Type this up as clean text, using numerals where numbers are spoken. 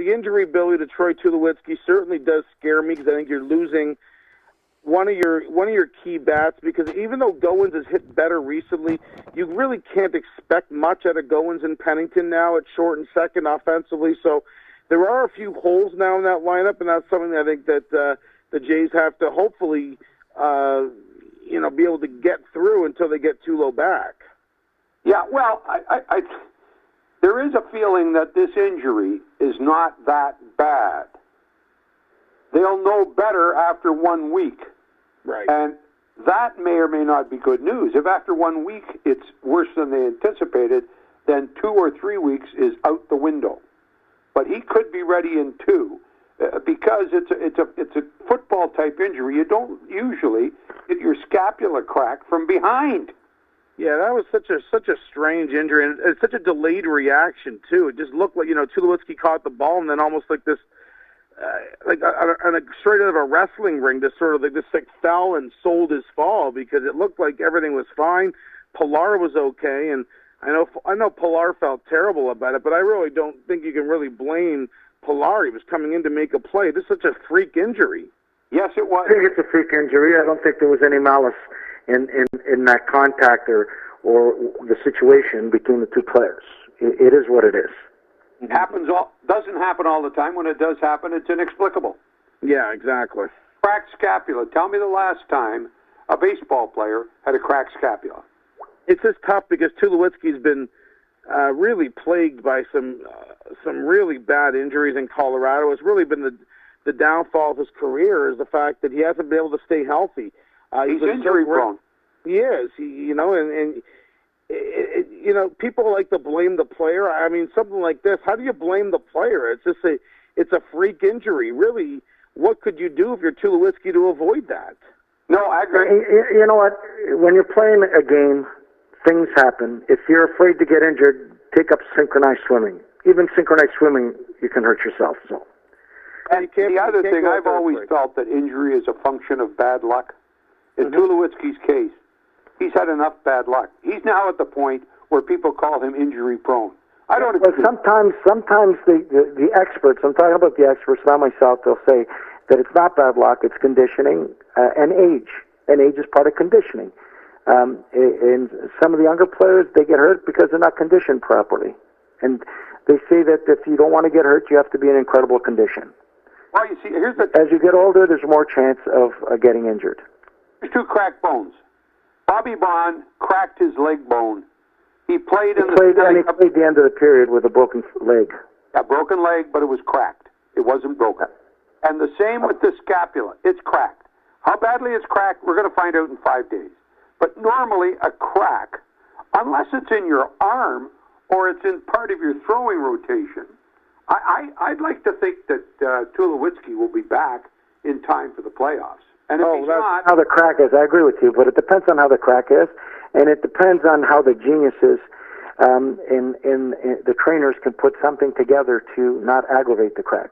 the injury ability to Troy Tulowitzki certainly does scare me, because I think you're losing one of your key bats, because even though Goins has hit better recently, you really can't expect much out of Goins and Pennington now at short and second offensively. So there are a few holes now in that lineup, and that's something I think that the Jays have to hopefully be able to get through until they get Tulo back. Yeah, well, I there is a feeling that this injury is not that bad. They'll know better after 1 week. Right. And that may or may not be good news. If after 1 week it's worse than they anticipated, then 2 or 3 weeks is out the window. But he could be ready in 2 because it's a football type injury. You don't usually get your scapula cracked from behind. Yeah, that was such a strange injury, and it's such a delayed reaction too. It just looked like Tulowitzki caught the ball, and then almost like this, straight out of a wrestling ring, just sort of like this fell and sold his fall, because it looked like everything was fine. Pilar was okay, and I know Pilar felt terrible about it, but I really don't think you can really blame Pilar. He was coming in to make a play. This is such a freak injury. Yes, it was. I think it's a freak injury. I don't think there was any malice in that contact or the situation between the two players. It is what it is. It doesn't happen all the time. When it does happen, it's inexplicable. Yeah, exactly. Cracked scapula. Tell me the last time a baseball player had a cracked scapula. It's just tough because Tulowitzki's been really plagued by some really bad injuries in Colorado. It's really been the downfall of his career is the fact that he hasn't been able to stay healthy. He's injury prone. He is. People like to blame the player. I mean, something like this, how do you blame the player? It's just it's a freak injury. Really, what could you do if you're Tulowitzki to avoid that? No, I agree. You know what? When you're playing a game, things happen. If you're afraid to get injured, take up synchronized swimming. Even synchronized swimming, you can hurt yourself. So. And the other thing, I've always felt that injury is a function of bad luck. In Tulowitzki's case, he's had enough bad luck. He's now at the point where people call him injury prone. I don't agree. Well, sometimes the experts, I'm talking about the experts, not myself, they'll say that it's not bad luck, it's conditioning and age. And age is part of conditioning. And some of the younger players, they get hurt because they're not conditioned properly. And they say that if you don't want to get hurt, you have to be in incredible condition. Well, you see, as you get older, there's more chance of getting injured. There's 2 cracked bones. Bobby Bond cracked his leg bone. He played the end of the period with a broken leg. A broken leg, but it was cracked. It wasn't broken. And the same with the scapula. It's cracked. How badly it's cracked, we're going to find out in 5 days. But normally a crack, unless it's in your arm or it's in part of your throwing rotation, I'd like to think that Tulowitzki will be back in time for the playoffs. And if he's not, how the crack is, I agree with you, but it depends on how the crack is, and it depends on how the geniuses in the trainers can put something together to not aggravate the crack.